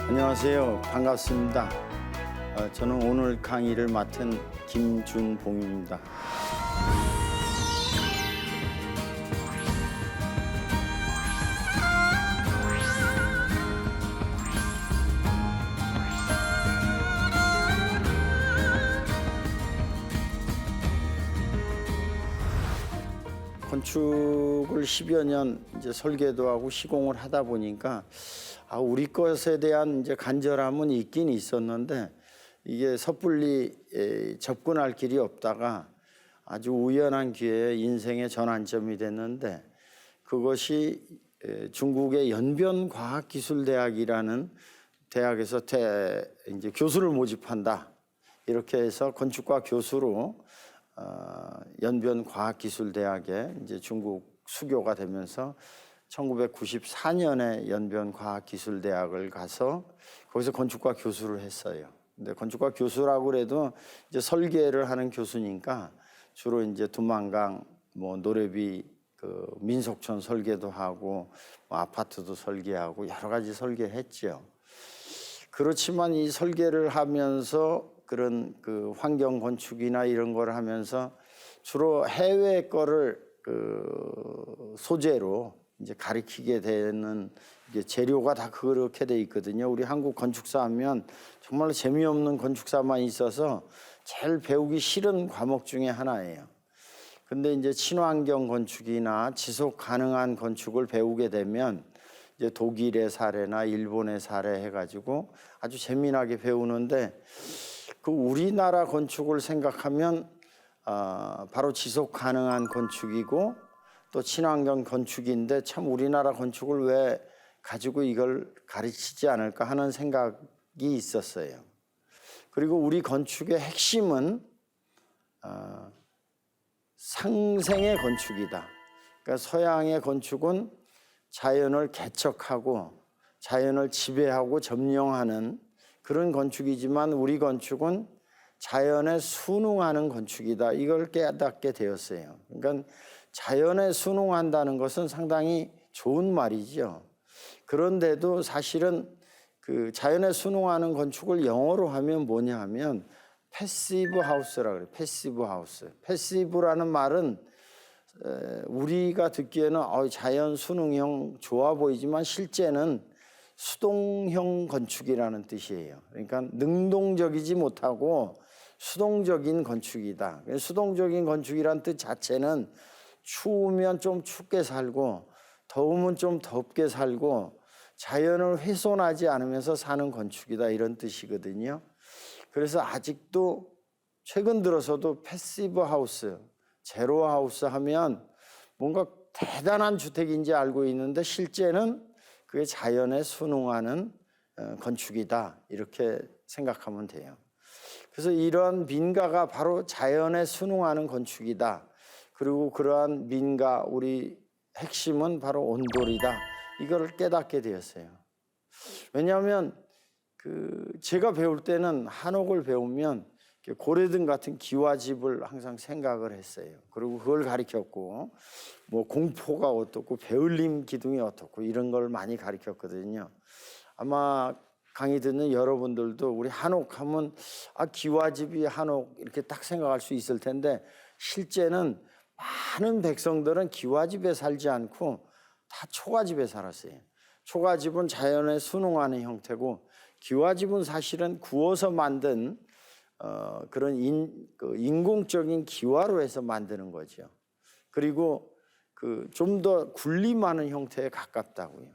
안녕하세요. 반갑습니다. 저는 오늘 강의를 맡은 김준봉입니다. 건축을 10여 년 이제 설계도 하고 시공을 하다 보니까 우리 것에 대한 이제 간절함은 있긴 있었는데 이게 섣불리 접근할 길이 없다가 아주 우연한 기회에 인생의 전환점이 됐는데 그것이 중국의 연변과학기술대학이라는 대학에서 이제 교수를 모집한다. 이렇게 해서 건축과 교수로 연변과학기술대학에 이제 중국 수교가 되면서 1994년에 연변과학기술대학을 가서 거기서 건축과 교수를 했어요. 근데 건축과 교수라고 그래도 이제 설계를 하는 교수니까 주로 이제 두만강, 노래비, 민속촌 설계도 하고 아파트도 설계하고 여러 가지 설계했죠. 그렇지만 이 설계를 하면서 그런 환경 건축이나 이런 걸 하면서 주로 해외 거를 소재로 이제 가리키게 되는 이게 재료가 다 그렇게 돼 있거든요. 우리 한국 건축사 하면 정말로 재미없는 건축사만 있어서 제일 배우기 싫은 과목 중에 하나예요. 근데 이제 친환경 건축이나 지속 가능한 건축을 배우게 되면 이제 독일의 사례나 일본의 사례 해가지고 아주 재미나게 배우는데 우리나라 건축을 생각하면 바로 지속 가능한 건축이고 또 친환경 건축인데 참 우리나라 건축을 왜 가지고 이걸 가르치지 않을까 하는 생각이 있었어요. 그리고 우리 건축의 핵심은 상생의 건축이다. 그러니까 서양의 건축은 자연을 개척하고 자연을 지배하고 점령하는 그런 건축이지만 우리 건축은 자연에 순응하는 건축이다. 이걸 깨닫게 되었어요. 그러니까 자연에 순응한다는 것은 상당히 좋은 말이죠. 그런데도 사실은 자연에 순응하는 건축을 영어로 하면 뭐냐 하면 패시브 하우스라고 그래요. 패시브 하우스. 패시브라는 말은 우리가 듣기에는 자연 순응형 좋아 보이지만 실제는 수동형 건축이라는 뜻이에요. 그러니까 능동적이지 못하고 수동적인 건축이다. 수동적인 건축이란 뜻 자체는 추우면 좀 춥게 살고 더우면 좀 덥게 살고 자연을 훼손하지 않으면서 사는 건축이다 이런 뜻이거든요. 그래서 아직도 최근 들어서도 패시브 하우스, 제로 하우스 하면 뭔가 대단한 주택인지 알고 있는데 실제는 그게 자연에 순응하는 건축이다 이렇게 생각하면 돼요. 그래서 이러한 민가가 바로 자연에 순응하는 건축이다. 그리고 그러한 민가 우리 핵심은 바로 온돌이다. 이걸 깨닫게 되었어요. 왜냐하면 제가 배울 때는 한옥을 배우면 고래등 같은 기와집을 항상 생각을 했어요. 그리고 그걸 가르쳤고 공포가 어떻고 배울림 기둥이 어떻고 이런 걸 많이 가르쳤거든요. 아마 강의 듣는 여러분들도 우리 한옥하면 기와집이 한옥 이렇게 딱 생각할 수 있을 텐데 실제는 많은 백성들은 기와집에 살지 않고 다 초가집에 살았어요. 초가집은 자연에 순응하는 형태고 기와집은 사실은 구워서 만든 그런 인공적인 기와로 해서 만드는 거죠. 그리고 좀 더 군림하는 형태에 가깝다고요.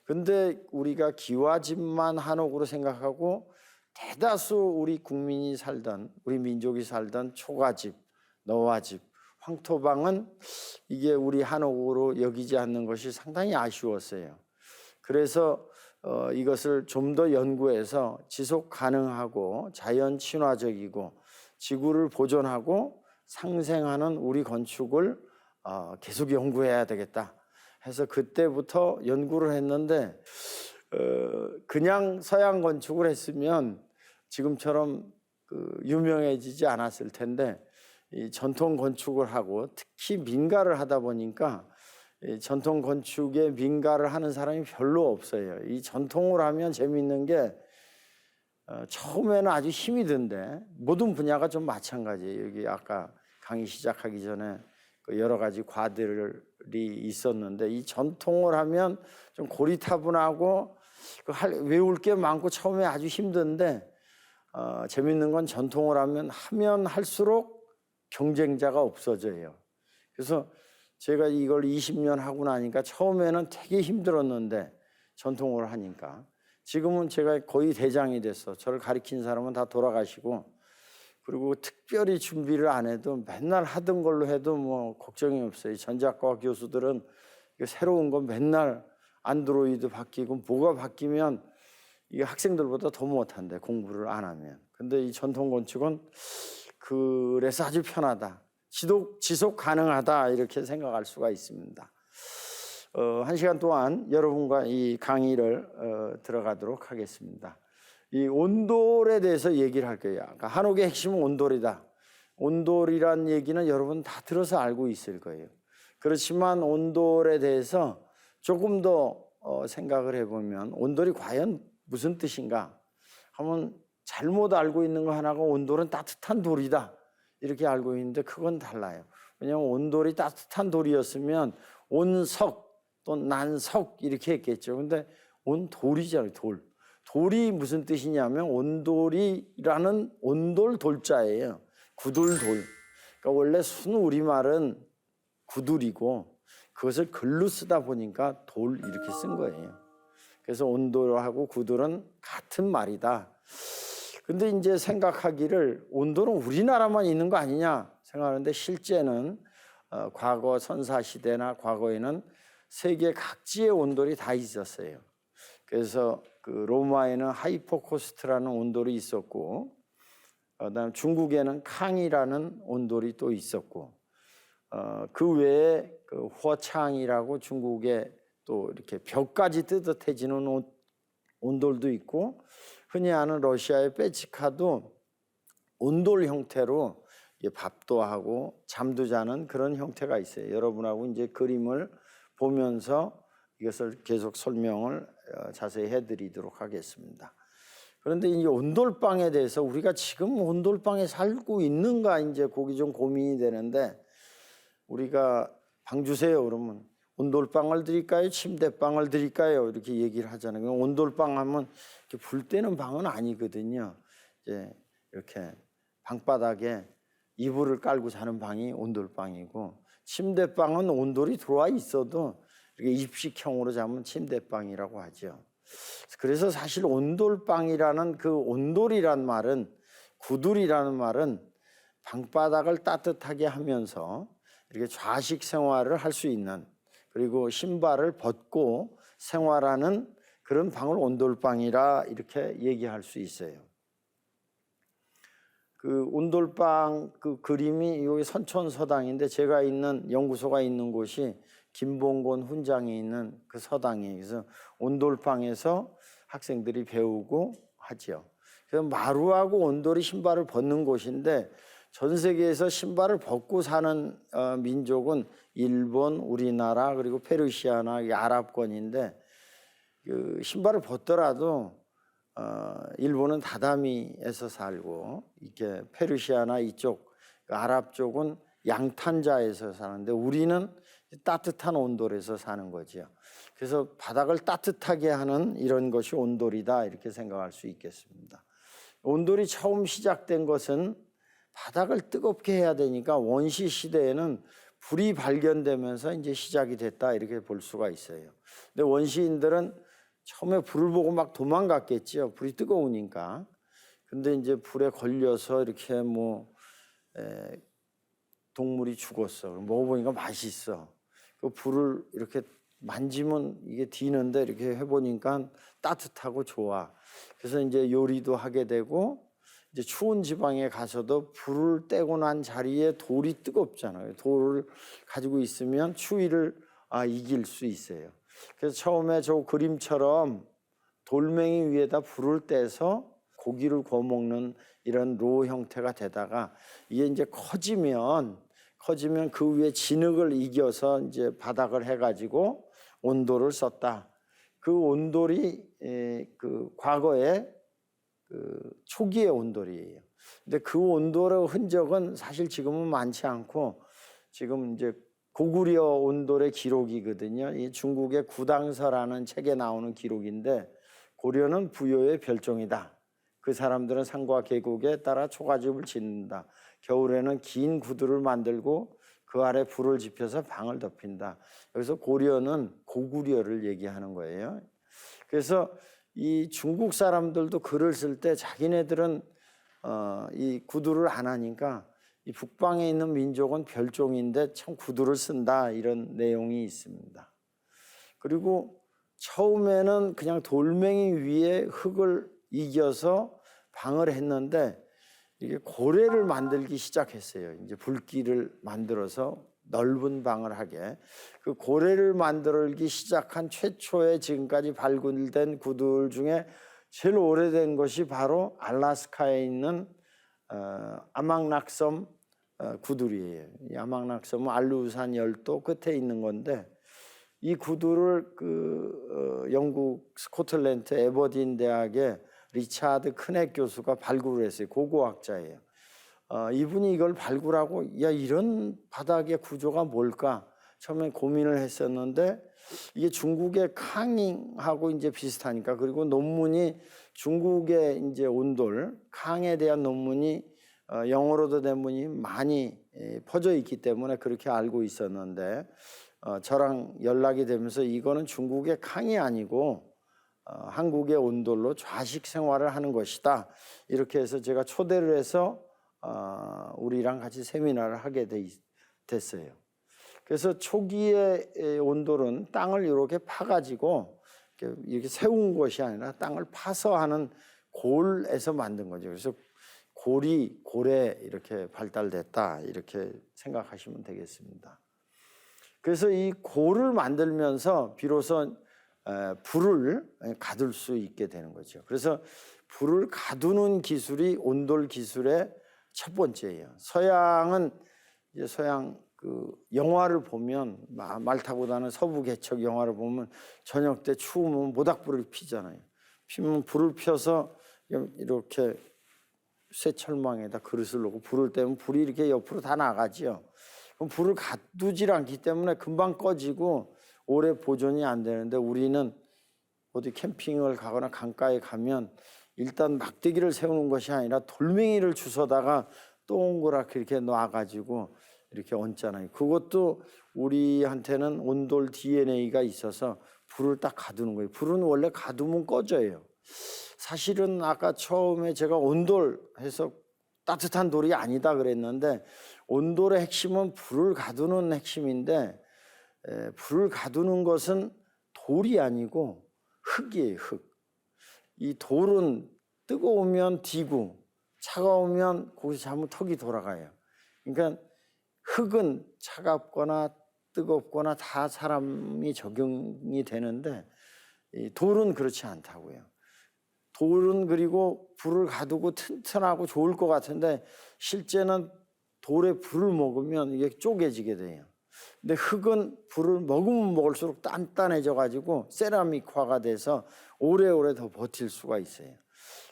근데 우리가 기와집만 한옥으로 생각하고 대다수 우리 국민이 살던 우리 민족이 살던 초가집, 너와집 황토방은 이게 우리 한옥으로 여기지 않는 것이 상당히 아쉬웠어요. 그래서 이것을 좀 더 연구해서 지속 가능하고 자연 친화적이고 지구를 보존하고 상생하는 우리 건축을 계속 연구해야 되겠다 해서 그때부터 연구를 했는데 그냥 서양 건축을 했으면 지금처럼 유명해지지 않았을 텐데 이 전통 건축을 하고 특히 민가를 하다 보니까 이 전통 건축에 민가를 하는 사람이 별로 없어요. 이 전통을 하면 재미있는 게 처음에는 아주 힘이 든데 모든 분야가 좀 마찬가지예요. 여기 아까 강의 시작하기 전에 여러 가지 과들이 있었는데 이 전통을 하면 좀 고리타분하고 외울 게 많고 처음에 아주 힘든데 재밌는 건 전통을 하면 할수록 경쟁자가 없어져요. 그래서 제가 이걸 20년 하고 나니까 처음에는 되게 힘들었는데 전통을 하니까 지금은 제가 거의 대장이 됐어. 저를 가르친 사람은 다 돌아가시고 그리고 특별히 준비를 안 해도 맨날 하던 걸로 해도 뭐 걱정이 없어요. 전자과 교수들은 새로운 건 맨날 안드로이드 바뀌고 뭐가 바뀌면 이게 학생들보다 더 못한대, 공부를 안 하면. 근데 이 전통 건축은 그래서 아주 편하다, 지속 가능하다 이렇게 생각할 수가 있습니다. 1시간 동안 여러분과 이 강의를 들어가도록 하겠습니다. 이 온돌에 대해서 얘기를 할 거예요. 그러니까 한옥의 핵심은 온돌이다. 온돌이란 얘기는 여러분 다 들어서 알고 있을 거예요. 그렇지만 온돌에 대해서 조금 더 생각을 해보면 온돌이 과연 무슨 뜻인가 하면 잘못 알고 있는 거 하나가 온돌은 따뜻한 돌이다 이렇게 알고 있는데 그건 달라요. 왜냐하면 온돌이 따뜻한 돌이었으면 온석 또 난석 이렇게 했겠죠. 근데 온돌이잖아요. 돌이 무슨 뜻이냐면 온돌이라는 온돌 돌자예요. 구둘돌. 그러니까 원래 순 우리말은 구둘이고 그것을 글로 쓰다 보니까 돌 이렇게 쓴 거예요. 그래서 온돌하고 구둘은 같은 말이다. 근데 이제 생각하기를 온돌은 우리나라만 있는 거 아니냐 생각하는데 실제는 과거 선사시대나 과거에는 세계 각지의 온돌이 다 있었어요. 그래서 그 로마에는 하이포코스트라는 온돌이 있었고 그다음 중국에는 캉이라는 온돌이 또 있었고 그 외에 그 허창이라고 중국에 또 이렇게 벽까지 뜨뜻해지는 온돌도 있고 흔히 아는 러시아의 빼치카도 온돌 형태로 밥도 하고 잠도 자는 그런 형태가 있어요. 여러분하고 이제 그림을 보면서 이것을 계속 설명을 자세히 해드리도록 하겠습니다. 그런데 이 온돌방에 대해서 우리가 지금 온돌방에 살고 있는가 이제 거기 좀 고민이 되는데 우리가 방 주세요 그러면 온돌방을 드릴까요? 침대방을 드릴까요? 이렇게 얘기를 하잖아요. 온돌방 하면 불 때는 방은 아니거든요. 이제 이렇게 방바닥에 이불을 깔고 자는 방이 온돌방이고 침대방은 온돌이 들어와 있어도 이렇게 입식형으로 자면 침대방이라고 하죠. 그래서 사실 온돌방이라는 그 온돌이란 말은 구둘이라는 말은 방바닥을 따뜻하게 하면서 이렇게 좌식 생활을 할 수 있는 그리고 신발을 벗고 생활하는 그런 방을 온돌방이라 이렇게 얘기할 수 있어요. 그 온돌방 그 그림이 여기 선촌서당인데 제가 있는 연구소가 있는 곳이 김봉곤 훈장이 있는 그 서당이에요. 그래서 온돌방에서 학생들이 배우고 하죠. 그래서 마루하고 온돌이 신발을 벗는 곳인데 전 세계에서 신발을 벗고 사는 민족은 일본, 우리나라 그리고 페르시아나 아랍권인데 그 신발을 벗더라도 일본은 다다미에서 살고 이렇게 페르시아나 이쪽 아랍 쪽은 양탄자에서 사는데 우리는 따뜻한 온돌에서 사는 거죠. 그래서 바닥을 따뜻하게 하는 이런 것이 온돌이다 이렇게 생각할 수 있겠습니다. 온돌이 처음 시작된 것은 바닥을 뜨겁게 해야 되니까 원시 시대에는 불이 발견되면서 이제 시작이 됐다 이렇게 볼 수가 있어요. 근데 원시인들은 처음에 불을 보고 막 도망갔겠죠. 불이 뜨거우니까. 근데 이제 불에 걸려서 이렇게 동물이 죽었어. 먹어보니까 맛있어. 그 불을 이렇게 만지면 이게 디는데 이렇게 해보니까 따뜻하고 좋아. 그래서 이제 요리도 하게 되고 이제 추운 지방에 가서도 불을 떼고 난 자리에 돌이 뜨겁잖아요. 돌을 가지고 있으면 추위를 이길 수 있어요. 그래서 처음에 저 그림처럼 돌멩이 위에다 불을 떼서 고기를 구워 먹는 이런 로 형태가 되다가 이게 이제 커지면 그 위에 진흙을 이겨서 이제 바닥을 해가지고 온돌을 썼다. 그 온돌이 그 과거에 그 초기의 온돌이에요. 근데 그 온돌의 흔적은 사실 지금은 많지 않고 지금 이제 고구려 온돌의 기록이거든요. 이 중국의 구당서라는 책에 나오는 기록인데 고려는 부여의 별종이다. 그 사람들은 산과 계곡에 따라 초가집을 짓는다. 겨울에는 긴 구두를 만들고 그 아래 불을 지펴서 방을 덮인다. 여기서 고려는 고구려를 얘기하는 거예요. 그래서 이 중국 사람들도 글을 쓸 때 자기네들은 이 구두를 안 하니까 이 북방에 있는 민족은 별종인데 참 구두를 쓴다 이런 내용이 있습니다. 그리고 처음에는 그냥 돌멩이 위에 흙을 이겨서 방을 했는데 이게 고래를 만들기 시작했어요. 이제 불길을 만들어서 넓은 방을 하게. 그 고래를 만들기 시작한 최초의 지금까지 발굴된 구들 중에 제일 오래된 것이 바로 알래스카에 있는 아망락섬 구들이에요. 이 아망락섬은 알루산 열도 끝에 있는 건데 이 구두를 영국 스코틀랜드 에버딘 대학의 리차드 크넥 교수가 발굴을 했어요. 고고학자예요. 이분이 이걸 발굴하고 이런 바닥의 구조가 뭘까 처음에 고민을 했었는데 이게 중국의 캉하고 이제 비슷하니까 그리고 논문이 중국의 이제 온돌 캉에 대한 논문이 영어로도 된 문이 많이 퍼져 있기 때문에 그렇게 알고 있었는데 저랑 연락이 되면서 이거는 중국의 캉이 아니고 한국의 온돌로 좌식 생활을 하는 것이다. 이렇게 해서 제가 초대를 해서 우리랑 같이 세미나를 하게 됐어요. 그래서 초기의 온돌은 땅을 이렇게 파가지고 이렇게 세운 것이 아니라 땅을 파서 하는 골에서 만든 거죠. 그래서 고래 이렇게 발달됐다 이렇게 생각하시면 되겠습니다. 그래서 이 골을 만들면서 비로소 불을 가둘 수 있게 되는 거죠. 그래서 불을 가두는 기술이 온돌 기술의 첫 번째예요. 서양은 이제 서양 그 영화를 보면 말 타고 다니는 서부 개척 영화를 보면 저녁 때 추우면 모닥불을 피잖아요. 피면 불을 펴서 이렇게 쇠철망에다 그릇을 놓고 불을 떼면 불이 이렇게 옆으로 다 나가지요. 그럼 불을 가두질 않기 때문에 금방 꺼지고 오래 보존이 안 되는데 우리는 어디 캠핑을 가거나 강가에 가면 일단 막대기를 세우는 것이 아니라 돌멩이를 주워다가 동그랗게 이렇게 놔가지고 이렇게 얹잖아요. 그것도 우리한테는 온돌 DNA가 있어서 불을 딱 가두는 거예요. 불은 원래 가두면 꺼져요. 사실은 아까 처음에 제가 온돌 해서 따뜻한 돌이 아니다 그랬는데 온돌의 핵심은 불을 가두는 핵심인데 불을 가두는 것은 돌이 아니고 흙이에요. 흙. 이 돌은 뜨거우면 디고 차가우면 거기서 잘못 턱이 돌아가요. 그러니까 흙은 차갑거나 뜨겁거나 다 사람이 적용이 되는데 이 돌은 그렇지 않다고요. 돌은 그리고 불을 가두고 튼튼하고 좋을 것 같은데 실제는 돌에 불을 먹으면 이게 쪼개지게 돼요. 근데 흙은 불을 먹으면 먹을수록 단단해져 가지고 세라믹화가 돼서 오래오래 더 버틸 수가 있어요.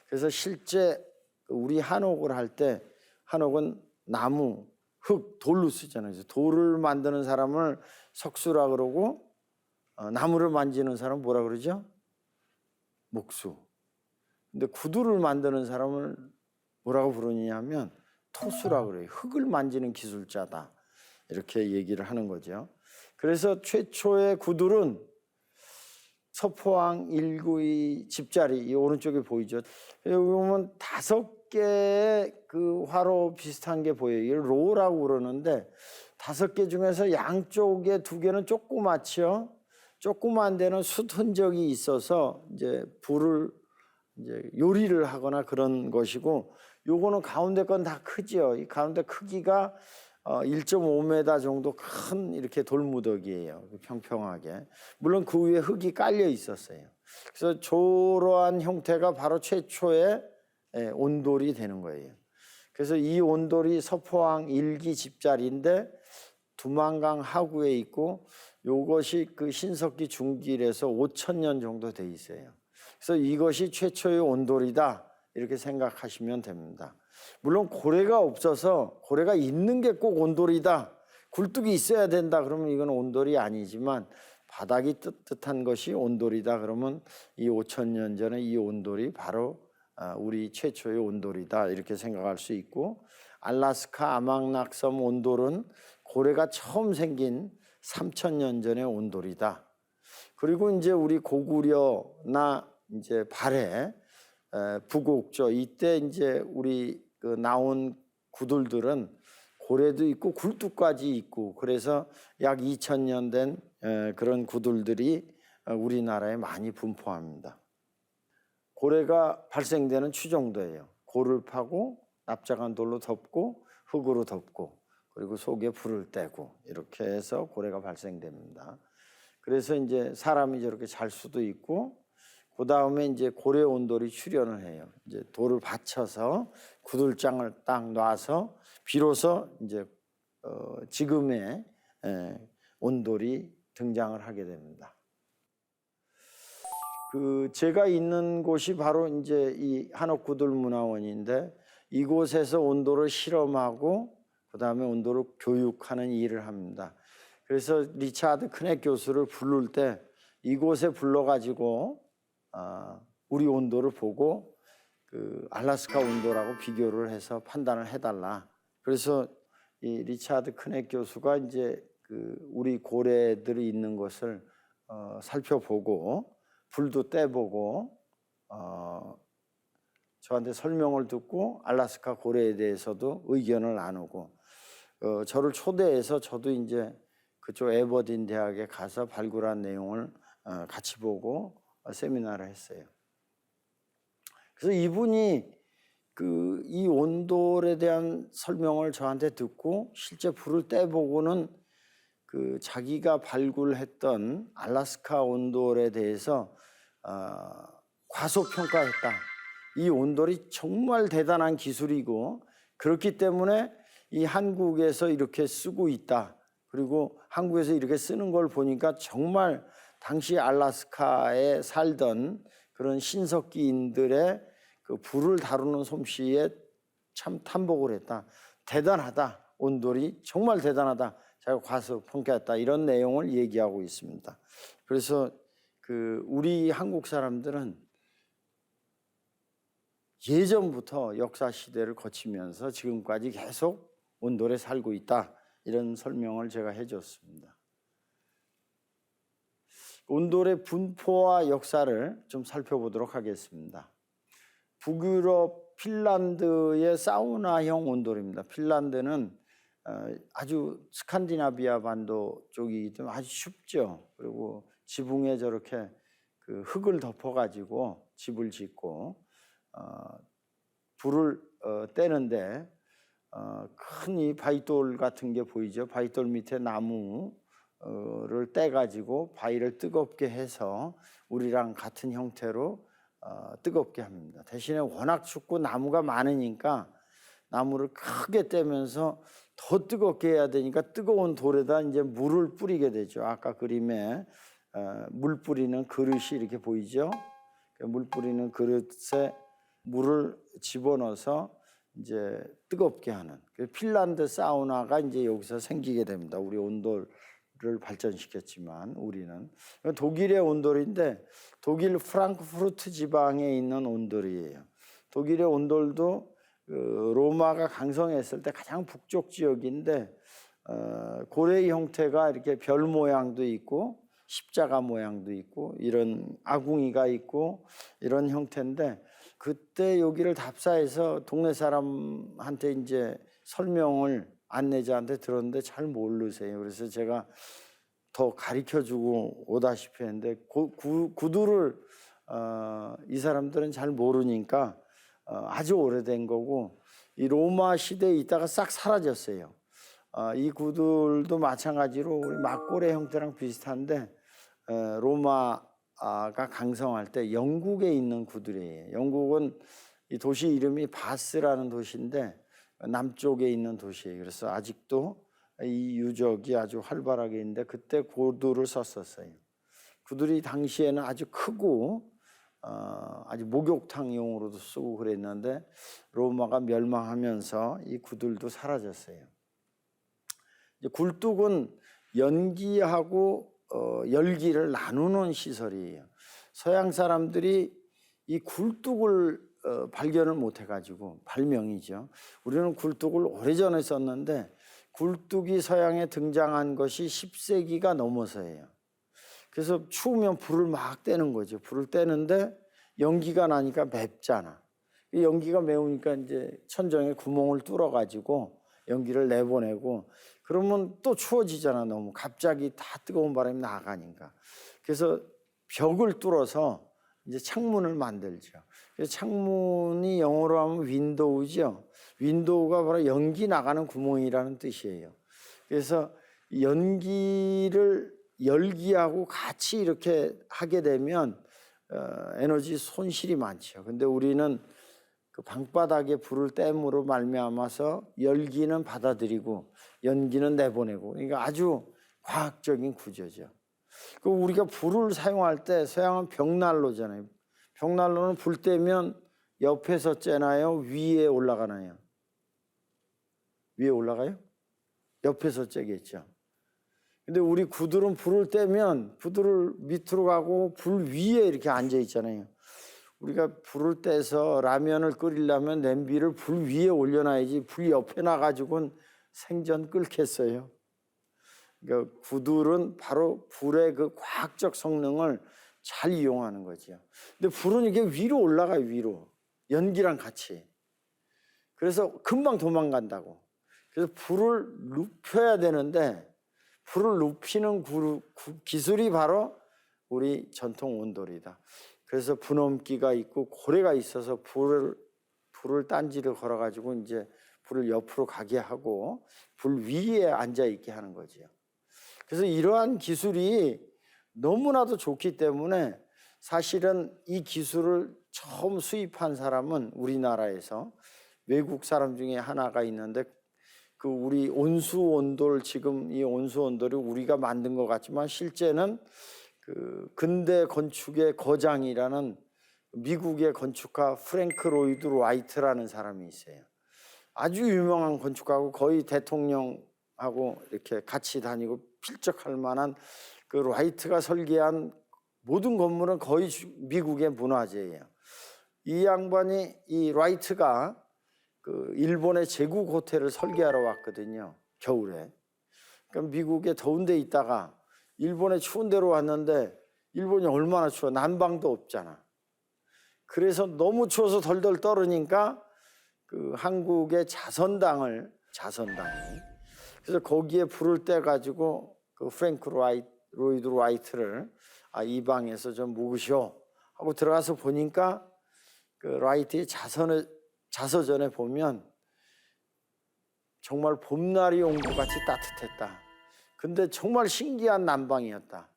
그래서 실제 우리 한옥을 할 때 한옥은 나무, 흙, 돌로 쓰잖아요. 그래서 돌을 만드는 사람을 석수라 그러고 나무를 만지는 사람은 뭐라 그러죠? 목수. 근데 구두를 만드는 사람을 뭐라고 부르냐면 토수라 그래요. 흙을 만지는 기술자다. 이렇게 얘기를 하는 거죠. 그래서 최초의 구들은 서포왕 192 집자리 이 오른쪽에 보이죠. 여기 보면 5 5개의 그 화로 비슷한 게 보여요. 이걸 로라고 그러는데 5개 중에서 양쪽에 2개는 조그맣죠. 조그만 데는 숯 흔적이 있어서 이제 불을 이제 요리를 하거나 그런 것이고, 요거는 가운데 건 다 크죠. 이 가운데 크기가 1.5m 정도 큰 이렇게 돌무더기예요. 평평하게. 물론 그 위에 흙이 깔려 있었어요. 그래서 저러한 형태가 바로 최초의 온돌이 되는 거예요. 그래서 이 온돌이 서포항 1기 집자리인데 두만강 하구에 있고, 요것이 그 신석기 중길에서 5,000년 정도 돼 있어요. 그래서 이것이 최초의 온돌이다 이렇게 생각하시면 됩니다. 물론 고래가 없어서 고래가 있는 게 꼭 온돌이다, 굴뚝이 있어야 된다 그러면 이건 온돌이 아니지만, 바닥이 뜨뜻한 것이 온돌이다 그러면 이 5,000년 전에 이 온돌이 바로 우리 최초의 온돌이다 이렇게 생각할 수 있고, 알래스카 아망낙섬 온돌은 고래가 처음 생긴 3,000년 전의 온돌이다. 그리고 이제 우리 고구려나 이제 발해, 북옥저 이때 이제 우리 그 나온 구들들은 고래도 있고 굴뚝까지 있고, 그래서 약 2,000년 된 그런 구들들이 우리나라에 많이 분포합니다. 고래가 발생되는 추정도예요. 골을 파고 납작한 돌로 덮고 흙으로 덮고 그리고 속에 불을 떼고 이렇게 해서 고래가 발생됩니다. 그래서 이제 사람이 저렇게 잘 수도 있고, 그 다음에 이제 고래 온돌이 출현을 해요. 이제 돌을 받쳐서 구들장을 딱 놔서 비로소 이제 지금의 온돌이 등장을 하게 됩니다. 그 제가 있는 곳이 바로 이제 이 한옥구들문화원인데, 이곳에서 온돌을 실험하고 그 다음에 온돌을 교육하는 일을 합니다. 그래서 리차드 크넥 교수를 부를 때 이곳에 불러가지고 우리 온도를 보고 그 알래스카 온도라고 비교를 해서 판단을 해달라. 그래서 이 리차드 크넥 교수가 이제 그 우리 고래들이 있는 것을 살펴보고 불도 떼보고 저한테 설명을 듣고 알래스카 고래에 대해서도 의견을 나누고 저를 초대해서 저도 이제 그쪽 에버딘 대학에 가서 발굴한 내용을 같이 보고 세미나를 했어요. 그래서 이분이 그 이 온돌에 대한 설명을 저한테 듣고 실제 불을 떼보고는 그 자기가 발굴했던 알래스카 온돌에 대해서 과소평가했다. 이 온돌이 정말 대단한 기술이고 그렇기 때문에 이 한국에서 이렇게 쓰고 있다. 그리고 한국에서 이렇게 쓰는 걸 보니까 정말 당시 알래스카에 살던 그런 신석기인들의 그 불을 다루는 솜씨에 참 탐복을 했다. 대단하다. 온돌이 정말 대단하다. 제가 과소평가했다. 이런 내용을 얘기하고 있습니다. 그래서 그 우리 한국 사람들은 예전부터 역사 시대를 거치면서 지금까지 계속 온돌에 살고 있다. 이런 설명을 제가 해줬습니다. 온돌의 분포와 역사를 좀 살펴보도록 하겠습니다. 북유럽 핀란드의 사우나형 온돌입니다. 핀란드는 아주 스칸디나비아 반도 쪽이기 때문에 아주 춥죠. 그리고 지붕에 저렇게 그 흙을 덮어가지고 집을 짓고 불을 떼는데 큰 이 바위돌 같은 게 보이죠. 바위돌 밑에 나무를 떼가지고 바위를 뜨겁게 해서 우리랑 같은 형태로 뜨겁게 합니다. 대신에 워낙 춥고 나무가 많으니까 나무를 크게 떼면서 더 뜨겁게 해야 되니까 뜨거운 돌에다 이제 물을 뿌리게 되죠. 아까 그림에 물 뿌리는 그릇이 이렇게 보이죠. 물 뿌리는 그릇에 물을 집어넣어서 이제 뜨겁게 하는 핀란드 사우나가 이제 여기서 생기게 됩니다. 우리 온돌을 발전시켰지만 우리는 독일의 온돌인데 독일 프랑크푸르트 지방에 있는 온돌이에요. 독일의 온돌도 로마가 강성했을 때 가장 북쪽 지역인데 고래의 형태가 이렇게 별 모양도 있고 십자가 모양도 있고 이런 아궁이가 있고 이런 형태인데 그때 여기를 답사해서 동네 사람한테 이제 설명을 안내자한테 들었는데 잘 모르세요. 그래서 제가 더 가르쳐주고 오다시피 했는데 구두를 이 사람들은 잘 모르니까 아주 오래된 거고 이 로마 시대에 있다가 싹 사라졌어요. 이 구들도 마찬가지로 우리 막고래 형태랑 비슷한데 로마가 강성할 때 영국에 있는 구들이에요. 영국은 이 도시 이름이 바스라는 도시인데 남쪽에 있는 도시예요. 그래서 아직도 이 유적이 아주 활발하게 있는데 그때 구두를 썼었어요. 구들이 당시에는 아주 크고 아주 목욕탕용으로도 쓰고 그랬는데 로마가 멸망하면서 이 구들도 사라졌어요. 이제 굴뚝은 연기하고 열기를 나누는 시설이에요. 서양 사람들이 이 굴뚝을 발견을 못 해가지고 발명이죠. 우리는 굴뚝을 오래전에 썼는데 굴뚝이 서양에 등장한 것이 10세기가 넘어서예요. 그래서 추우면 불을 막 떼는 거죠. 불을 떼는데 연기가 나니까 맵잖아. 연기가 매우니까 이제 천정에 구멍을 뚫어가지고 연기를 내보내고 그러면 또 추워지잖아. 너무 갑자기 다 뜨거운 바람이 나가니까. 그래서 벽을 뚫어서 이제 창문을 만들죠. 그래서 창문이 영어로 하면 윈도우죠. 윈도우가 바로 연기 나가는 구멍이라는 뜻이에요. 그래서 연기를 열기하고 같이 이렇게 하게 되면 에너지 손실이 많죠. 근데 우리는 그 방바닥에 불을 땜으로 말미암아서 열기는 받아들이고 연기는 내보내고 그러니까 아주 과학적인 구조죠. 그 우리가 불을 사용할 때 서양은 벽난로잖아요. 벽난로는 불 떼면 옆에서 쬐나요? 위에 올라가나요? 위에 올라가요? 옆에서 쬐겠죠. 근데 우리 구들은 불을 떼면 구들을 밑으로 가고 불 위에 이렇게 앉아 있잖아요. 우리가 불을 떼서 라면을 끓이려면 냄비를 불 위에 올려놔야지 불 옆에 놔가지고는 생전 끓겠어요. 그러니까 구들은 바로 불의 그 과학적 성능을 잘 이용하는 거죠. 근데 불은 이게 위로 올라가요, 위로. 연기랑 같이. 그래서 금방 도망간다고. 그래서 불을 눕혀야 되는데 불을 눕히는 기술이 바로 우리 전통 온돌이다. 그래서 분엄기가 있고 고래가 있어서 불을 딴지를 걸어가지고 이제 불을 옆으로 가게 하고 불 위에 앉아 있게 하는 거죠. 그래서 이러한 기술이 너무나도 좋기 때문에 사실은 이 기술을 처음 수입한 사람은 우리나라에서 외국 사람 중에 하나가 있는데 그 우리 온수온돌 지금 이 온수온돌이 우리가 만든 것 같지만 실제는 그 근대 건축의 거장이라는 미국의 건축가 프랭크 로이드 라이트라는 사람이 있어요. 아주 유명한 건축가고 거의 대통령하고 이렇게 같이 다니고 필적할 만한 그 라이트가 설계한 모든 건물은 거의 미국의 문화재예요. 이 양반이 이 라이트가 그 일본의 제국 호텔을 설계하러 왔거든요. 겨울에. 그러니까 미국에 더운 데 있다가 일본에 추운 데로 왔는데 일본이 얼마나 추워. 난방도 없잖아. 그래서 너무 추워서 덜덜 떨으니까 그 한국의 자선당이 그래서 거기에 불을 떼 가지고 그 프랭크 로이드 라이트를 이 방에서 좀 묵으시오 하고 들어가서 보니까 그 라이트의 자서전에 보면 정말 봄날이 온 것 같이 따뜻했다. 근데 정말 신기한 난방이었다.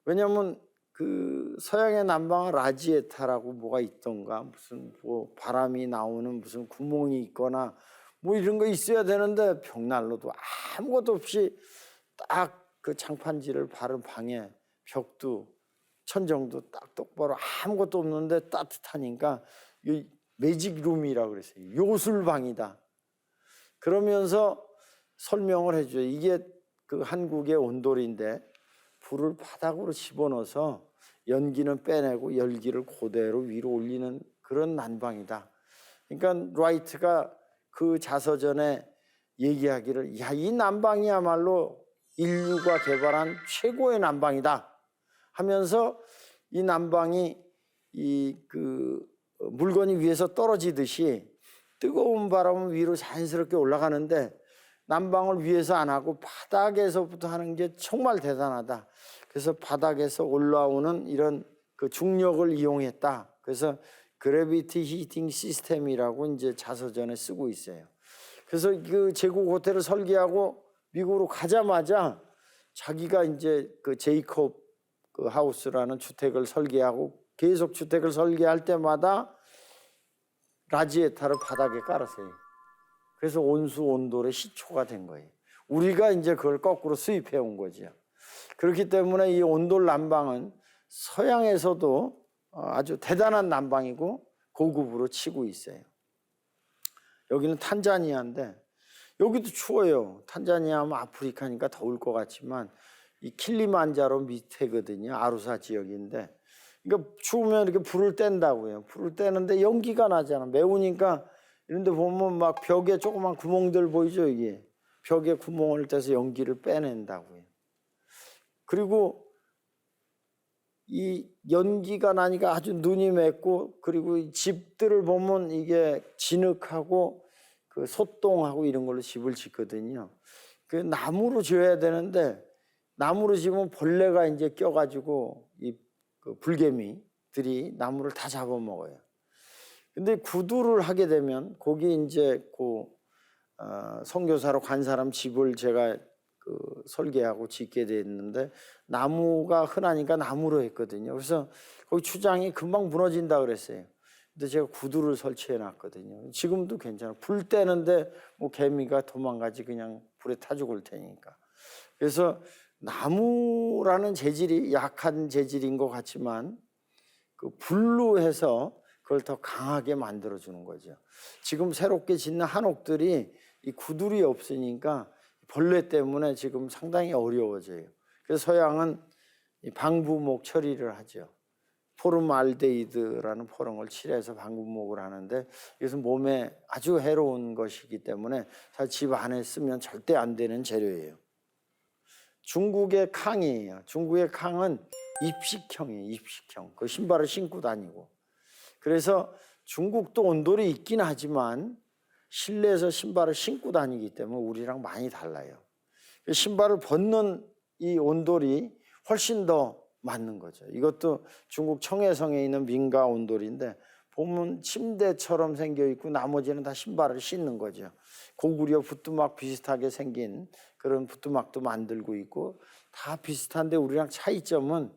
왜냐하면 그 서양의 난방은 라지에타라고 뭐가 있던가 무슨 뭐 바람이 나오는 무슨 구멍이 있거나 뭐 이런 거 있어야 되는데 벽난로도 아무것도 없이 딱 그 장판지를 바른 방에 벽도 천정도 딱 똑바로 아무것도 없는데 따뜻하니까 이 매직룸이라고 그랬어요. 요술방이다. 그러면서 설명을 해줘요. 이게 그 한국의 온돌인데 불을 바닥으로 집어넣어서 연기는 빼내고 열기를 그대로 위로 올리는 그런 난방이다. 그러니까 라이트가 그 자서전에 얘기하기를 야, 이 난방이야말로 인류가 개발한 최고의 난방이다 하면서 이 난방이 물건이 위에서 떨어지듯이 뜨거운 바람은 위로 자연스럽게 올라가는데 난방을 위에서 안 하고 바닥에서부터 하는 게 정말 대단하다. 그래서 바닥에서 올라오는 이런 그 중력을 이용했다. 그래서 그래비티 히팅 시스템이라고 이제 자서전에 쓰고 있어요. 그래서 그 제국 호텔을 설계하고 미국으로 가자마자 자기가 이제 그 제이콥 그 하우스라는 주택을 설계하고 계속 주택을 설계할 때마다 라지에타를 바닥에 깔았어요. 그래서 온수 온돌의 시초가 된 거예요. 우리가 이제 그걸 거꾸로 수입해 온 거죠. 그렇기 때문에 이 온돌 난방은 서양에서도 아주 대단한 난방이고 고급으로 치고 있어요. 여기는 탄자니아인데 여기도 추워요. 탄자니아 하면 아프리카니까 더울 것 같지만 이 킬리만자로 밑에거든요. 아루사 지역인데 그러니까 추우면 이렇게 불을 뗀다고요. 불을 떼는데 연기가 나잖아. 매우니까 이런 데 보면 막 벽에 조그만 구멍들 보이죠. 이게 벽에 구멍을 떼서 연기를 빼낸다고요. 그리고 이 연기가 나니까 아주 눈이 맵고 그리고 이 집들을 보면 이게 진흙하고 그 소똥하고 이런 걸로 집을 짓거든요. 그 나무로 지어야 되는데 나무로 지으면 벌레가 이제 껴가지고 이 그 불개미들이 나무를 다 잡아먹어요. 근데 구두를 하게 되면 거기 이제 그 선교사로 간 사람 집을 제가 그 설계하고 짓게 됐는데 나무가 흔하니까 나무로 했거든요. 그래서 거기 추장이 금방 무너진다 그랬어요. 근데 제가 구두를 설치해 놨거든요. 지금도 괜찮아요. 불 때는데 뭐 개미가 도망가지 그냥 불에 타 죽을 테니까. 그래서 나무라는 재질이 약한 재질인 것 같지만 그 불로 해서 그걸 더 강하게 만들어 주는 거죠. 지금 새롭게 짓는 한옥들이 이 구들이 없으니까 벌레 때문에 지금 상당히 어려워져요. 그래서 서양은 이 방부목 처리를 하죠. 포름알데히드라는 포름을 칠해서 방부목을 하는데 이것은 몸에 아주 해로운 것이기 때문에 사실 집 안에 쓰면 절대 안 되는 재료예요. 중국의 캉이에요. 중국의 캉은 입식형이에요. 입식형. 그 신발을 신고 다니고. 그래서 중국도 온돌이 있긴 하지만 실내에서 신발을 신고 다니기 때문에 우리랑 많이 달라요. 신발을 벗는 이 온돌이 훨씬 더 맞는 거죠. 이것도 중국 청해성에 있는 민가 온돌인데 보면 침대처럼 생겨 있고 나머지는 다 신발을 신는 거죠. 고구려 부뚜막 비슷하게 생긴 그런 부뚜막도 만들고 있고 다 비슷한데 우리랑 차이점은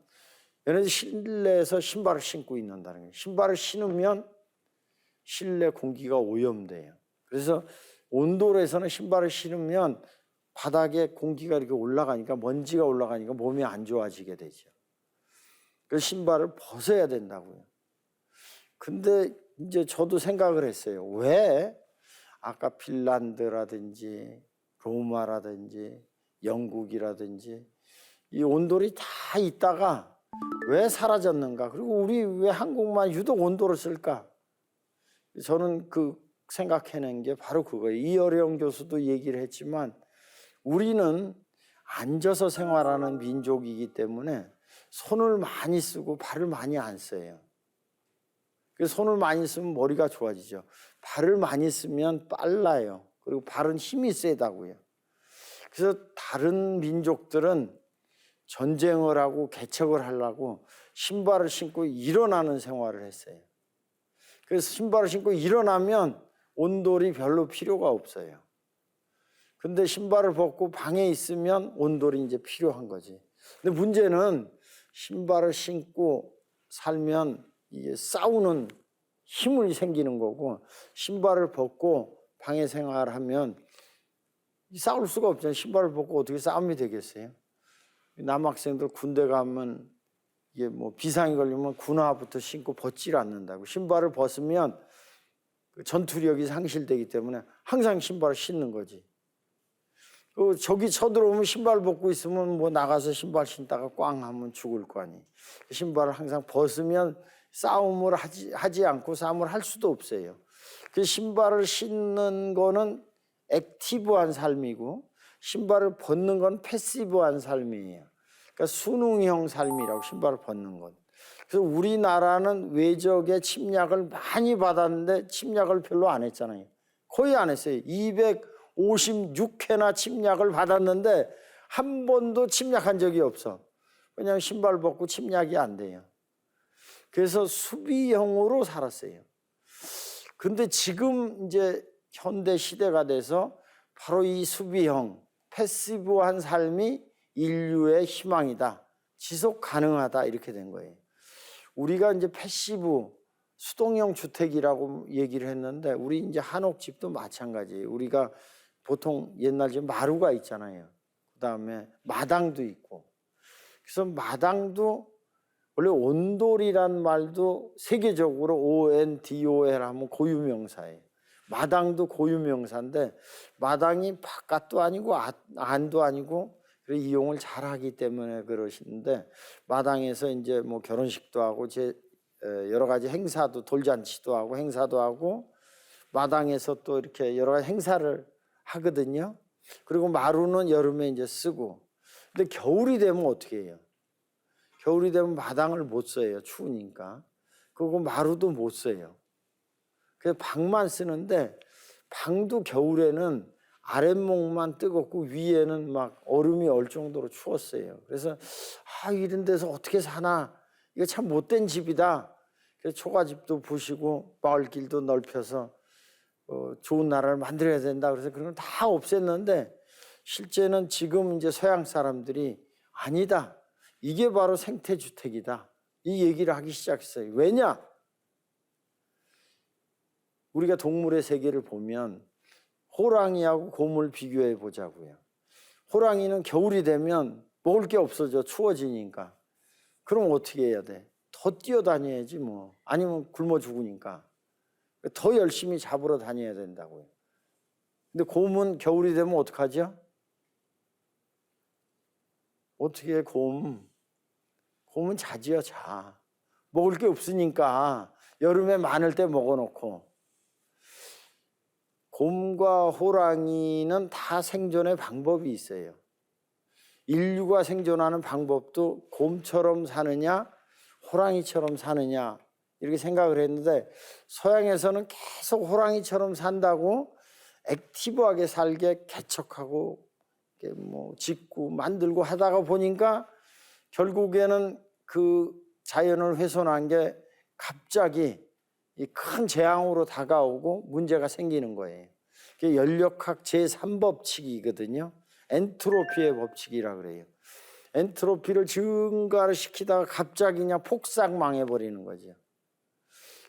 얘네들 실내에서 신발을 신고 있는다는 거예요. 신발을 신으면 실내 공기가 오염돼요. 그래서 온돌에서는 신발을 신으면 바닥에 공기가 이렇게 올라가니까 먼지가 올라가니까 몸이 안 좋아지게 되죠. 그래서 신발을 벗어야 된다고요. 근데 이제 저도 생각을 했어요. 왜 아까 핀란드라든지 로마라든지 영국이라든지 이 온돌이 다 있다가 왜 사라졌는가? 그리고 우리 왜 한국만 유독 온돌을 쓸까? 저는 그 생각해낸 게 바로 그거예요. 이어령 교수도 얘기를 했지만 우리는 앉아서 생활하는 민족이기 때문에 손을 많이 쓰고 발을 많이 안 써요. 그래서 손을 많이 쓰면 머리가 좋아지죠. 발을 많이 쓰면 빨라요. 그리고 발은 힘이 세다고요. 그래서 다른 민족들은 전쟁을 하고 개척을 하려고 신발을 신고 일어나는 생활을 했어요. 그래서 신발을 신고 일어나면 온돌이 별로 필요가 없어요. 근데 신발을 벗고 방에 있으면 온돌이 이제 필요한 거지. 근데 문제는 신발을 신고 살면 이게 싸우는 힘이 생기는 거고 신발을 벗고 방에 생활하면 싸울 수가 없잖아요. 신발을 벗고 어떻게 싸움이 되겠어요? 남학생들 군대 가면 이게 뭐 비상이 걸리면 군화부터 신고 벗질 않는다고. 신발을 벗으면 전투력이 상실되기 때문에 항상 신발을 신는 거지. 저기 쳐들어오면 신발 벗고 있으면 뭐 나가서 신발 신다가 꽝 하면 죽을 거 아니. 신발을 항상 벗으면 싸움을 하지 않고 싸움을 할 수도 없어요. 그 신발을 신는 거는 액티브한 삶이고 신발을 벗는 건 패시브한 삶이에요. 그러니까 수능형 삶이라고 신발을 벗는 건. 그래서 우리나라는 외적의 침략을 많이 받았는데 침략을 별로 안 했잖아요. 거의 안 했어요. 256회나 침략을 받았는데 한 번도 침략한 적이 없어. 왜냐하면 신발 벗고 침략이 안 돼요. 그래서 수비형으로 살았어요. 근데 지금 이제 현대 시대가 돼서 바로 이 수비형, 패시브한 삶이 인류의 희망이다. 지속 가능하다. 이렇게 된 거예요. 우리가 이제 패시브, 수동형 주택이라고 얘기를 했는데 우리 이제 한옥집도 마찬가지예요. 우리가 보통 옛날 집 마루가 있잖아요. 그다음에 마당도 있고. 그래서 마당도 원래 온돌이란 말도 세계적으로 ONDOL 하면 고유명사예요. 마당도 고유명사인데 마당이 바깥도 아니고 안도 아니고 이용을 잘하기 때문에 그러시는데 마당에서 이제 뭐 결혼식도 하고 여러 가지 행사도 돌잔치도 하고 행사도 하고 마당에서 또 이렇게 여러 가지 행사를 하거든요. 그리고 마루는 여름에 이제 쓰고. 근데 겨울이 되면 어떻게 해요? 겨울이 되면 마당을 못 써요. 추우니까. 그리고 마루도 못 써요. 그래서 방만 쓰는데 방도 겨울에는 아랫목만 뜨겁고 위에는 막 얼음이 얼 정도로 추웠어요. 그래서 이런 데서 어떻게 사나. 이거 참 못된 집이다. 그래서 초가집도 부시고 마을길도 넓혀서 좋은 나라를 만들어야 된다. 그래서 그런 걸 다 없앴는데 실제는 지금 이제 서양 사람들이 아니다. 이게 바로 생태주택이다. 이 얘기를 하기 시작했어요. 왜냐? 우리가 동물의 세계를 보면 호랑이하고 곰을 비교해 보자고요. 호랑이는 겨울이 되면 먹을 게 없어져. 추워지니까. 그럼 어떻게 해야 돼? 더 뛰어다녀야지 뭐. 아니면 굶어 죽으니까. 더 열심히 잡으러 다녀야 된다고요. 근데 곰은 겨울이 되면 어떡하죠? 어떻게 해, 곰은 자지요, 자. 먹을 게 없으니까 여름에 많을 때 먹어놓고. 곰과 호랑이는 다 생존의 방법이 있어요. 인류가 생존하는 방법도 곰처럼 사느냐 호랑이처럼 사느냐 이렇게 생각을 했는데 서양에서는 계속 호랑이처럼 산다고 액티브하게 살게 개척하고 뭐 짓고 만들고 하다가 보니까 결국에는 그 자연을 훼손한 게 갑자기 이 큰 재앙으로 다가오고 문제가 생기는 거예요. 그게 연력학 제3법칙이거든요. 엔트로피의 법칙이라 그래요. 엔트로피를 증가를 시키다가 갑자기 그냥 폭삭 망해버리는 거죠.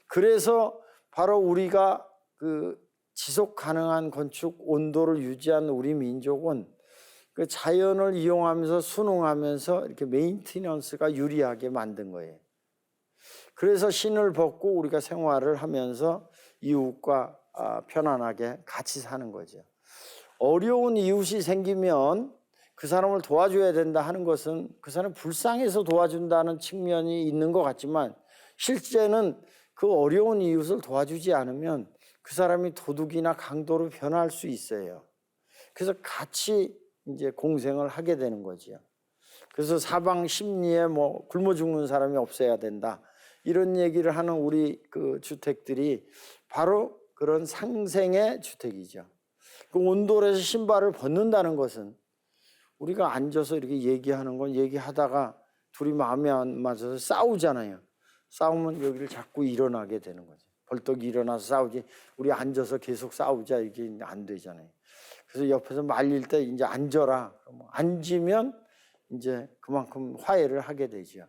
그래서 바로 우리가 그 지속 가능한 건축 온도를 유지한 우리 민족은 그 자연을 이용하면서 순응하면서 이렇게 메인티넌스가 유리하게 만든 거예요. 그래서 신을 벗고 우리가 생활을 하면서 이웃과 편안하게 같이 사는 거죠. 어려운 이웃이 생기면 그 사람을 도와줘야 된다 하는 것은 그 사람 불쌍해서 도와준다는 측면이 있는 것 같지만 실제는 그 어려운 이웃을 도와주지 않으면 그 사람이 도둑이나 강도로 변할 수 있어요. 그래서 같이 이제 공생을 하게 되는 거죠. 그래서 사방 심리에 뭐 굶어 죽는 사람이 없어야 된다. 이런 얘기를 하는 우리 그 주택들이 바로 그런 상생의 주택이죠. 그 온돌에서 신발을 벗는다는 것은 우리가 앉아서 이렇게 얘기하는 건 얘기하다가 둘이 마음에 안 맞아서 싸우잖아요. 싸우면 여기를 자꾸 일어나게 되는 거죠. 벌떡 일어나서 싸우지. 우리 앉아서 계속 싸우자 이게 안 되잖아요. 그래서 옆에서 말릴 때 이제 앉아라. 앉으면 이제 그만큼 화해를 하게 되죠.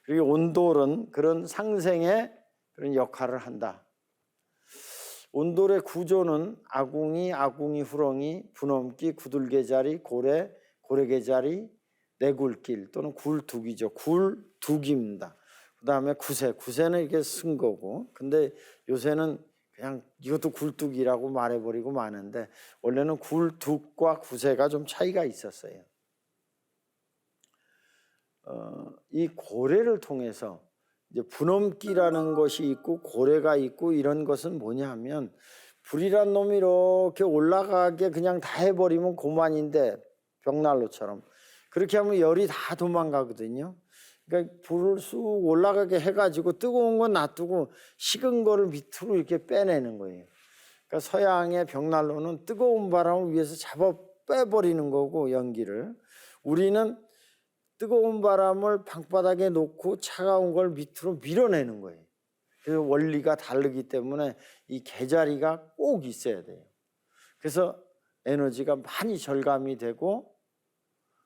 그리고 온돌은 그런 상생의 그런 역할을 한다. 온돌의 구조는 아궁이, 후렁이, 분엄기, 구들개자리, 고래, 고래개자리, 내굴길 또는 굴두기죠. 굴두기입니다. 그 다음에 구세는 이렇게 쓴 거고, 근데 요새는 그냥 이것도 굴뚝이라고 말해버리고 마는데 원래는 굴뚝과 구세가 좀 차이가 있었어요. 이 고래를 통해서 이제 분엄기라는 것이 있고 고래가 있고 이런 것은 뭐냐 하면 불이란 놈이 이렇게 올라가게 그냥 다 해버리면 고만인데 벽난로처럼 그렇게 하면 열이 다 도망가거든요. 그러니까 불을 쑥 올라가게 해가지고 뜨거운 건 놔두고 식은 거를 밑으로 이렇게 빼내는 거예요. 그러니까 서양의 벽난로는 뜨거운 바람을 위해서 잡아 빼버리는 거고 연기를, 우리는 뜨거운 바람을 방바닥에 놓고 차가운 걸 밑으로 밀어내는 거예요. 그래서 원리가 다르기 때문에 이 개자리가 꼭 있어야 돼요. 그래서 에너지가 많이 절감이 되고,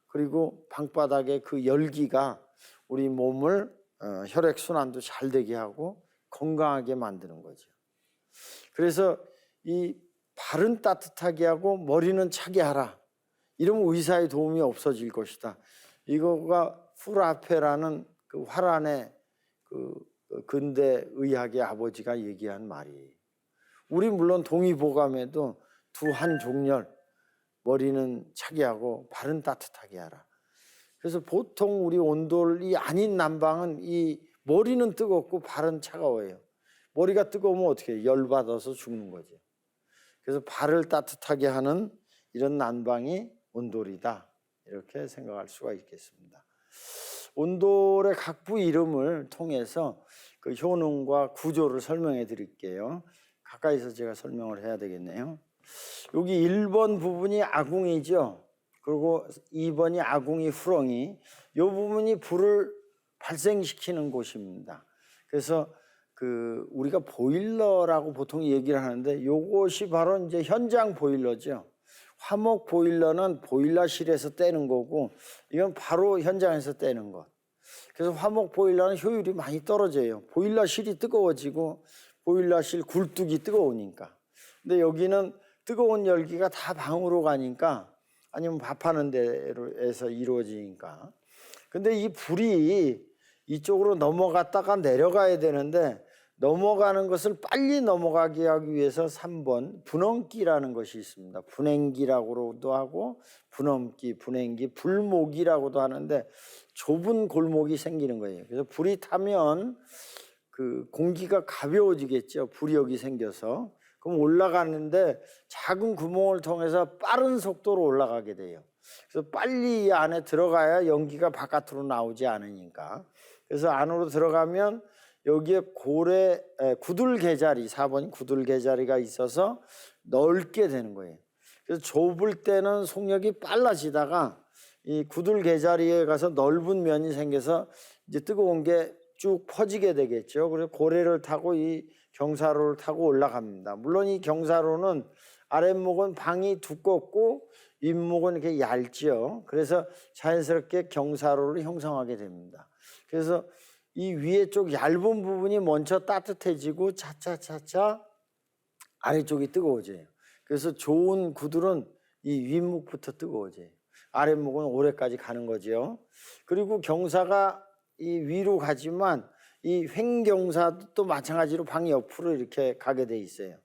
그리고 방바닥의 그 열기가 우리 몸을 혈액순환도 잘 되게 하고 건강하게 만드는 거죠. 그래서 이 발은 따뜻하게 하고 머리는 차게 하라, 이러면 의사의 도움이 없어질 것이다. 이거가 프라페라는 그 화란의 그 근대 의학의 아버지가 얘기한 말이에요. 우리 물론 동의보감에도 두 한 종렬, 머리는 차게 하고 발은 따뜻하게 하라. 그래서 보통 우리 온돌이 아닌 난방은 이 머리는 뜨겁고 발은 차가워요. 머리가 뜨거우면 어떻게 해요? 열받아서 죽는 거죠. 그래서 발을 따뜻하게 하는 이런 난방이 온돌이다, 이렇게 생각할 수가 있겠습니다. 온돌의 각부 이름을 통해서 그 효능과 구조를 설명해 드릴게요. 가까이서 제가 설명을 해야 되겠네요. 여기 1번 부분이 아궁이죠. 그리고 2번이 아궁이 후렁이. 이 부분이 불을 발생시키는 곳입니다. 그래서 그 우리가 보일러라고 보통 얘기를 하는데, 이것이 바로 이제 현장 보일러죠. 화목 보일러는 보일러실에서 떼는 거고, 이건 바로 현장에서 떼는 것. 그래서 화목 보일러는 효율이 많이 떨어져요. 보일러실이 뜨거워지고 보일러실 굴뚝이 뜨거우니까. 근데 여기는 뜨거운 열기가 다 방으로 가니까, 아니면 밥하는 데에서 이루어지니까. 근데 이 불이 이쪽으로 넘어갔다가 내려가야 되는데, 넘어가는 것을 빨리 넘어가게 하기 위해서 3번 분엄기라는 것이 있습니다. 분행기라고도 하고 분엄기, 분행기, 불목이라고도 하는데, 좁은 골목이 생기는 거예요. 그래서 불이 타면 그 공기가 가벼워지겠죠. 불이 여기 생겨서. 그럼 올라가는데 작은 구멍을 통해서 빠른 속도로 올라가게 돼요. 그래서 빨리 이 안에 들어가야 연기가 바깥으로 나오지 않으니까. 그래서 안으로 들어가면 여기에 구들 개자리, 4번이 구들 개자리가 있어서 넓게 되는 거예요. 그래서 좁을 때는 속력이 빨라지다가 이 구들 개자리에 가서 넓은 면이 생겨서 이제 뜨거운 게 쭉 퍼지게 되겠죠. 그래서 고래를 타고 이 경사로를 타고 올라갑니다. 물론 이 경사로는 아랫목은 방이 두껍고 윗목은 이렇게 얇지요. 그래서 자연스럽게 경사로를 형성하게 됩니다. 그래서 이 위에 쪽 얇은 부분이 먼저 따뜻해지고 차차차차 아래쪽이 뜨거워져요. 그래서 좋은 구들은 이 윗목부터 뜨거워져요. 아랫목은 오래까지 가는 거죠. 그리고 경사가 이 위로 가지만 이 횡경사도 또 마찬가지로 방이 옆으로 이렇게 가게 돼 있어요.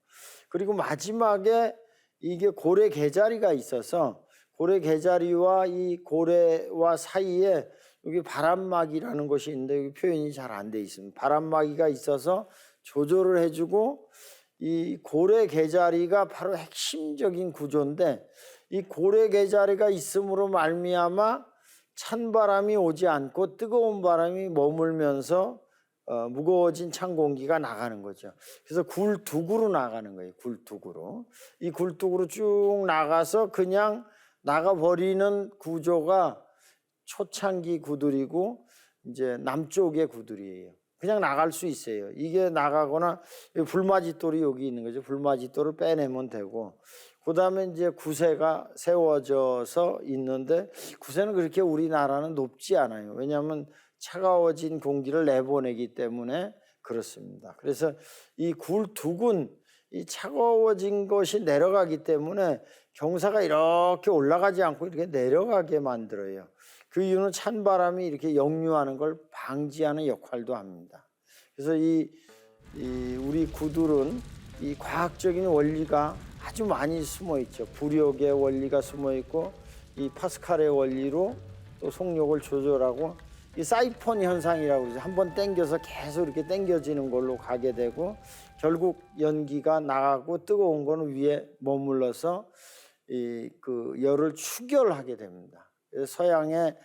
그리고 마지막에 이게 고래 개자리가 있어서, 고래 개자리와 이 고래와 사이에 여기 바람막이라는 것이 있는데, 여기 표현이 잘 안 돼 있습니다. 바람막이가 있어서 조절을 해주고, 이 고래 개자리가 바로 핵심적인 구조인데, 이 고래 개자리가 있음으로 말미암아 찬바람이 오지 않고 뜨거운 바람이 머물면서 무거워진 찬 공기가 나가는 거죠. 그래서 굴뚝으로 나가는 거예요. 굴뚝으로. 이 굴뚝으로 쭉 나가서 그냥 나가버리는 구조가 초창기 구들이고 이제 남쪽의 구들이에요. 그냥 나갈 수 있어요. 이게 나가거나 불맞이돌이 여기 있는 거죠. 불맞이돌을 빼내면 되고, 그 다음에 이제 구세가 세워져서 있는데, 구세는 그렇게 우리나라는 높지 않아요. 왜냐하면 차가워진 공기를 내보내기 때문에 그렇습니다. 그래서 이 굴뚝은 이 차가워진 것이 내려가기 때문에 경사가 이렇게 올라가지 않고 이렇게 내려가게 만들어요. 그 이유는 찬바람이 이렇게 역류하는 걸 방지하는 역할도 합니다. 그래서 우리 구들은 이 과학적인 원리가 아주 많이 숨어 있죠. 부력의 원리가 숨어 있고, 이 파스칼의 원리로 또 속력을 조절하고, 이 사이폰 현상이라고 그러죠. 한번 당겨서 계속 이렇게 당겨지는 걸로 가게 되고, 결국 연기가 나가고 뜨거운 거는 위에 머물러서 그 열을 추결하게 됩니다. 그래서 서양의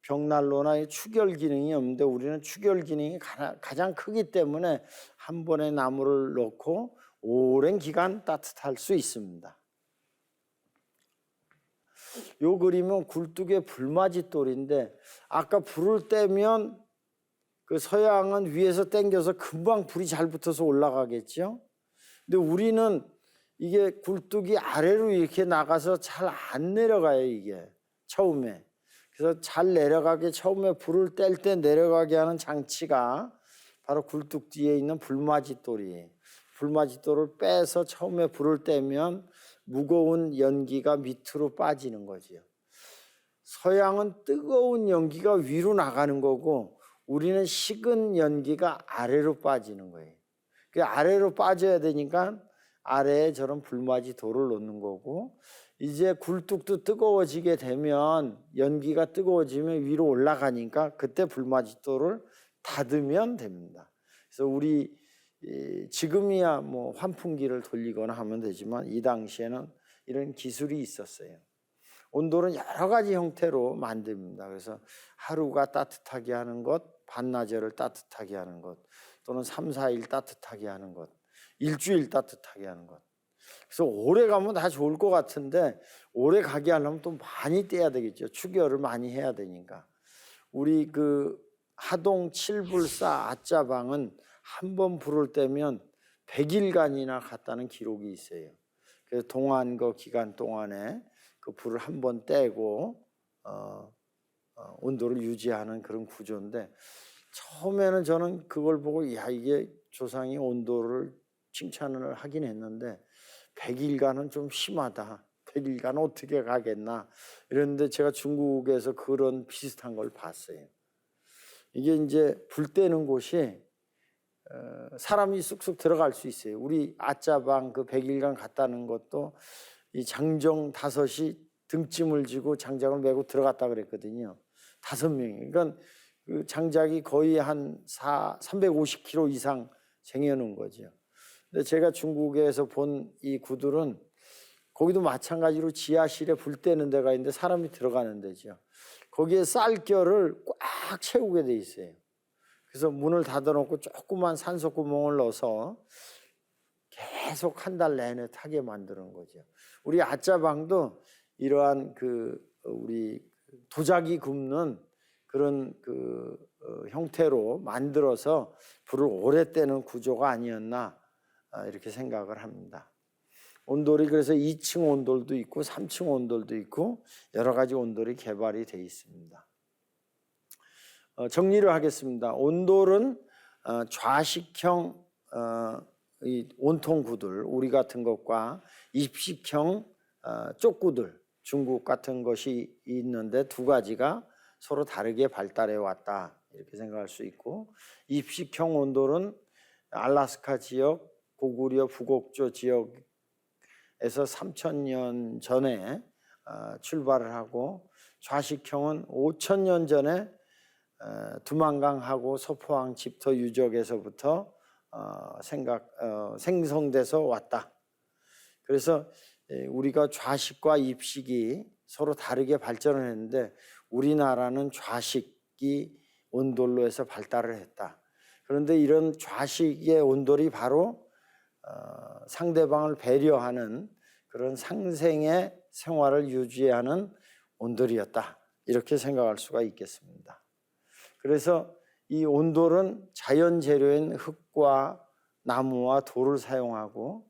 벽난로나 추결 기능이 없는데 우리는 추결 기능이 가장 크기 때문에 한 번에 나무를 넣고 오랜 기간 따뜻할 수 있습니다. 요 그림은 굴뚝의 불맞이 돌인데 아까 불을 떼면 그 서양은 위에서 당겨서 금방 불이 잘 붙어서 올라가겠죠. 근데 우리는 이게 굴뚝이 아래로 이렇게 나가서 잘 안 내려가요, 이게 처음에. 그래서 잘 내려가게 처음에 불을 뗄 때 내려가게 하는 장치가 바로 굴뚝 뒤에 있는 불맞이돌이에요. 불맞이돌을 빼서 처음에 불을 떼면 무거운 연기가 밑으로 빠지는 거죠. 서양은 뜨거운 연기가 위로 나가는 거고 우리는 식은 연기가 아래로 빠지는 거예요. 그 아래로 빠져야 되니까 아래에 저런 불맞이 돌을 놓는 거고 이제 굴뚝도 뜨거워지게 되면 연기가 뜨거워지면 위로 올라가니까 그때 불맞이 돌을 닫으면 됩니다. 그래서 우리 지금이야 뭐 환풍기를 돌리거나 하면 되지만 이 당시에는 이런 기술이 있었어요. 온돌은 여러 가지 형태로 만듭니다. 그래서 하루가 따뜻하게 하는 것, 반나절을 따뜻하게 하는 것, 또는 3, 4일 따뜻하게 하는 것, 일주일 따뜻하게 하는 것. 그래서 오래 가면 다 좋을 것 같은데 오래 가게 하려면 또 많이 떼야 되겠죠. 추결을 많이 해야 되니까. 우리 그 하동 칠불사 아짜방은 한 번 불을 떼면 100일간이나 갔다는 기록이 있어요. 그래서 동안거 기간 동안에 그 불을 한 번 떼고 온도를 유지하는 그런 구조인데 처음에는 저는 그걸 보고 야 이게 조상이 온도를 칭찬을 하긴 했는데 100일간은 좀 심하다. 100일간 어떻게 가겠나 이랬는데 제가 중국에서 그런 비슷한 걸 봤어요. 이게 이제 불 떼는 곳이 사람이 쑥쑥 들어갈 수 있어요. 우리 아짜방 그 100일간 갔다는 것도 이 장정 5이 등짐을 지고 장작을 메고 들어갔다 그랬거든요. 5명이. 그러니까 그 장작이 거의 한 350kg 이상 쟁여놓은 거죠. 근데 제가 중국에서 본 이 구들은 거기도 마찬가지로 지하실에 불 떼는 데가 있는데 사람이 들어가는 데죠. 거기에 쌀결을 꽉 채우게 돼 있어요. 그래서 문을 닫아놓고 조그만 산소 구멍을 넣어서 계속 한 달 내내 타게 만드는 거죠. 우리 아짜방도 이러한 그 우리 도자기 굽는 그런 그 형태로 만들어서 불을 오래 떼는 구조가 아니었나 이렇게 생각을 합니다. 온돌이 그래서 2층 온돌도 있고 3층 온돌도 있고 여러 가지 온돌이 개발이 되어 있습니다. 정리를 하겠습니다. 온돌은 좌식형 이 온통 구들 우리 같은 것과 입식형 쪽구들 중국 같은 것이 있는데 두 가지가 서로 다르게 발달해 왔다 이렇게 생각할 수 있고 입식형 온돌은 알래스카 지역 고구려 북옥조 지역에서 3000년 전에 출발을 하고 좌식형은 5000년 전에 두만강하고 서포항 집터 유적에서부터 생성돼서 왔다. 그래서 우리가 좌식과 입식이 서로 다르게 발전을 했는데 우리나라는 좌식이 온돌로 해서 발달을 했다. 그런데 이런 좌식의 온돌이 바로 상대방을 배려하는 그런 상생의 생활을 유지하는 온돌이었다. 이렇게 생각할 수가 있겠습니다. 그래서 이 온돌은 자연 재료인 흙과 나무와 돌을 사용하고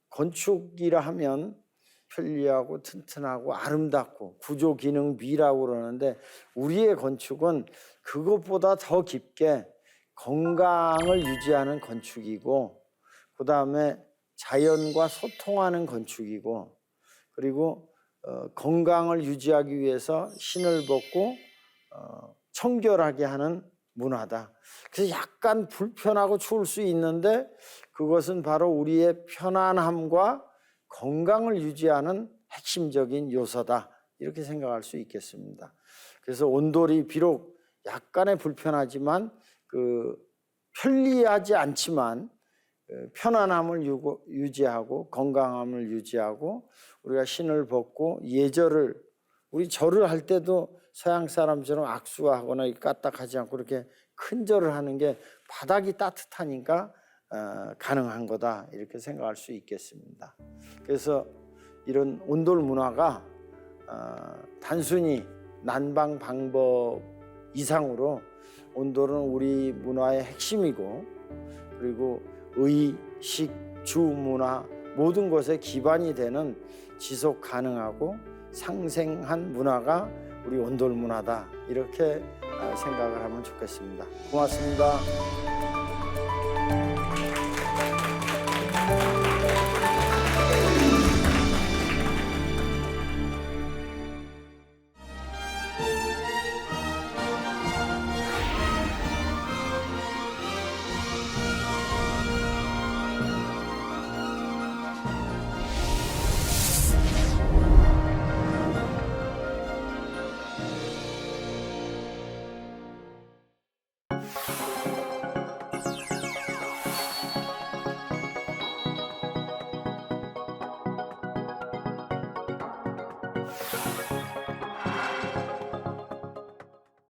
건축이라 하면 편리하고 튼튼하고 아름답고 구조 기능 미라고 그러는데 우리의 건축은 그것보다 더 깊게 건강을 유지하는 건축이고 그 다음에 자연과 소통하는 건축이고 그리고 건강을 유지하기 위해서 신을 벗고 청결하게 하는 문화다. 그래서 약간 불편하고 추울 수 있는데 그것은 바로 우리의 편안함과 건강을 유지하는 핵심적인 요소다. 이렇게 생각할 수 있겠습니다. 그래서 온돌이 비록 약간의 불편하지만 편리하지 않지만 편안함을 유지하고 건강함을 유지하고 우리가 신을 벗고 예절을 우리 절을 할 때도 서양 사람처럼 악수하거나 까딱하지 않고 이렇게 큰절을 하는 게 바닥이 따뜻하니까 가능한 거다 이렇게 생각할 수 있겠습니다. 그래서 이런 온돌 문화가 단순히 난방 방법 이상으로 온돌은 우리 문화의 핵심이고 그리고 의식, 주 문화 모든 것의 기반이 되는 지속 가능하고 상생한 문화가 우리 온돌 문화다 이렇게 생각을 하면 좋겠습니다. 고맙습니다.